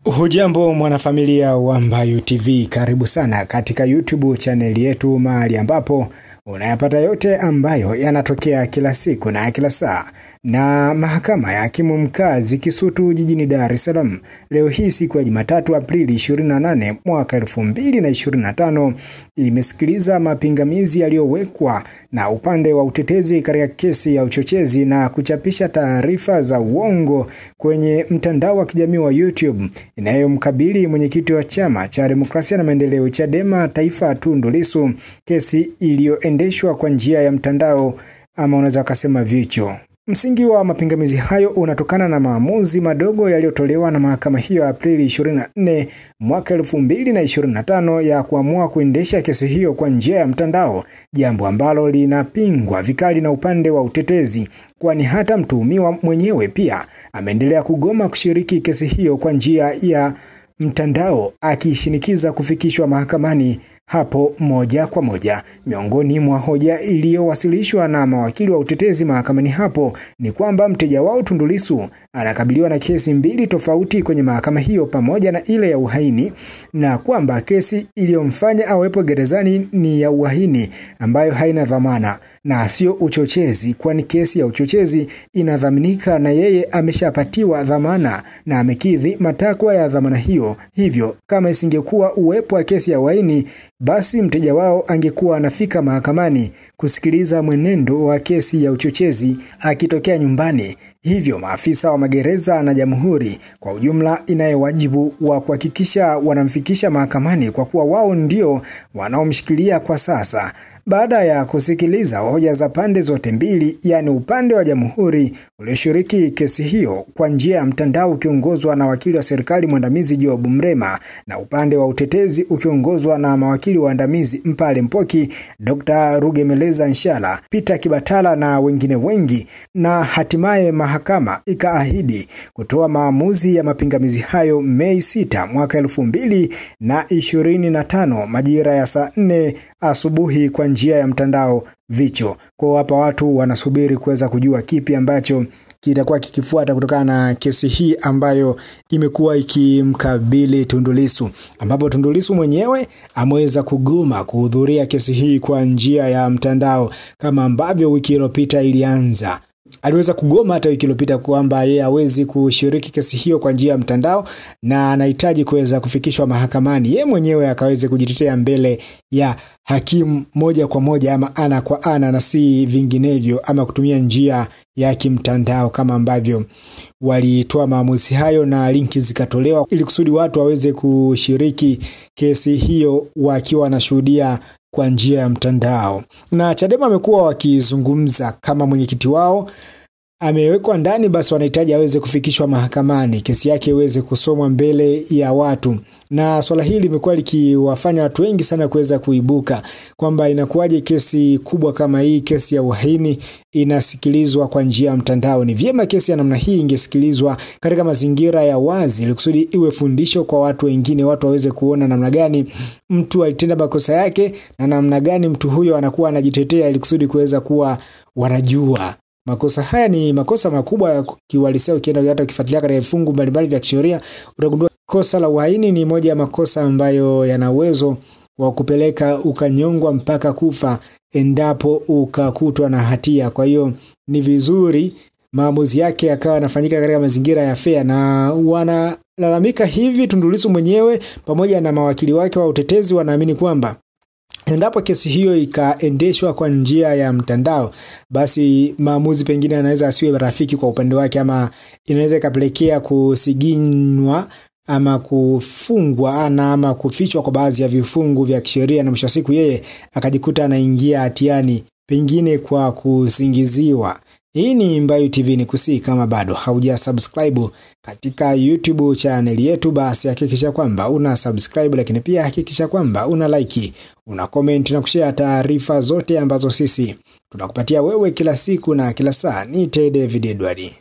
Hujambo mwanafamilia wa Mbayu TV, karibu sana katika YouTube channel yetu, mahali ambapo unayapata yote ambayo yanatokea kila siku na kila saa. Na mahakama ya hakimu mkazi Kisutu jijini Dar es Salaam leo hii siku ya Jumatatu Aprili 28 mwaka 2025 imesikiliza mapingamizi yaliyowekwa na upande wa utetezi katika kesi ya uchochezi na kuchapisha taarifa za uongo kwenye mtandao wa kijamii wa YouTube inayomkabili mwenyekiti wa Chama cha Demokrasia na Maendeleo Chadema Taifa Tundu Lissu, kesi iliyoendeshwa kwa njia ya mtandao ama unaweza kusema vicho. Msingi wa mapingamizi hayo unatokana na maamuzi madogo yaliyotolewa na mahakama hiyo Aprili 24 mwaka 2025 ya kuamua kuendesha kesi hiyo kwa njia ya mtandao, jambo ambalo linapingwa vikali na upande wa utetezi, kwani hata mtuhumiwa mwenyewe pia ameendelea kugoma kushiriki kesi hiyo kwa njia ya mtandao, akishinikiza kufikishwa mahakamani hapo moja kwa moja. Miongoni mwa hoja iliyowasilishwa na mawakili wa utetezi mahakamani hapo ni kwamba mteja wao Tundu Lissu anakabiliwa na kesi mbili tofauti kwenye mahakama hiyo pamoja na ile ya uhaini, na kwamba kesi iliyomfanya awepo gerezani ni ya uhaini ambayo haina dhamana na sio uchochezi, kwani kesi ya uchochezi inadhaminika na yeye ameshapatiwa dhamana na amekidhi matakwa ya dhamana hiyo. Hivyo kama isingekuwa uwepo wa kesi ya uhaini, basi mteja wao angekuwa anafika mahakamani kusikiliza mwenendo wa kesi ya uchochezi akitokea nyumbani. Hivyo maafisa wa magereza na jamhuri kwa ujumla inayo wajibu wa kuhakikisha wanamfikisha mahakamani, kwa kuwa wao ndio wanaomshikilia kwa sasa. Baada ya kusikiliza hoja za pande zote mbili, yani upande wa jamhuri ulioshiriki kesi hiyo kwa njia ya mtandao ukiongozwa na wakili wa serikali mwandamizi Job Mrema, na upande wa utetezi ukiongozwa na mawakili waandamizi Mpale Mpoki, Dr. Rugemeleza Nshala, Peter Kibatala na wengine wengi, na hatimaye mahakama ikaahidi kutoa maamuzi ya mapingamizi hayo Mei 6 mwaka 2025 majira ya saa 4 asubuhi kwa njia ya mtandao vicho. Kwa hapa watu wanasubiri kuweza kujua kipi ambacho kitakuwa kikifuata kutokana na kesi hii ambayo imekuwa ikimkabili Tundu Lissu, ambapo Tundu Lissu mwenyewe ameweza kugoma kuhudhuria kesi hii kwa njia ya mtandao kama ambavyo wiki iliyopita ilianza. Aliweza kugoma hata wiki iliyopita kwamba yeye hawezi kushiriki kesi hiyo kwa njia ya mtandao na anahitaji kuweza kufikishwa mahakamani, yeye mwenyewe akaweze kujitetea mbele ya hakimu moja kwa moja ama ana kwa ana na si vinginevyo ama kutumia njia ya kimtandao kama ambavyo walitoa maamuzi hayo na linki zikatolewa ili kusudi watu waweze kushiriki kesi hiyo wakiwa wanashuhudia kwa njia ya mtandao. Na Chadema amekuwa wakizungumza kama mwenyekiti wao amewekwa ndani, basi wanahitaji aweze kufikishwa mahakamani, kesi yake iweze kusomwa mbele ya watu. Na swala hili limekuwa likiwafanya watu wengi sana kuweza kuibuka kwamba inakuwaje kesi kubwa kama hii, kesi ya uhaini, inasikilizwa kwa njia ya mtandao. Ni vyema kesi ya namna hii ingesikilizwa katika mazingira ya wazi ili kusudi iwe fundisho kwa watu wengine, watu waweze kuona namna gani mtu alitenda makosa yake na namna gani mtu huyo anakuwa anajitetea, ili kusudi kuweza kuwa wanajua makosa haya ni makosa makubwa ya kiuhalisia. Ukienda hata ukifuatilia katika vifungu mbalimbali vya kisheria utagundua kosa la uhaini ni moja ya makosa ambayo yana uwezo wa kupeleka ukanyongwa mpaka kufa endapo ukakutwa na hatia. Kwa hiyo ni vizuri maamuzi yake yakawa yanafanyika katika mazingira ya fair, na wanalalamika hivi Tundu Lissu mwenyewe pamoja na mawakili wake wa utetezi wanaamini kwamba endapo kesi hiyo ikaendeshwa kwa njia ya mtandao, basi maamuzi pengine yanaweza asiwe rafiki kwa upande wake, ama inaweza ikapelekea kusiginwa ama kufungwa ama kufichwa kwa baadhi ya vifungu vya kisheria, na mwisho wa siku yeye akajikuta anaingia hatiani pengine kwa kusingiziwa. Hii ni Mbayu TV, ni kusi kama bado hauja subscribe katika YouTube channel yetu, basi hakikisha kwamba una subscribe, lakini pia hakikisha kwamba una like, una comment na kushare taarifa zote ambazo sisi tunakupatia wewe kila siku na kila saa. Ni David Edward.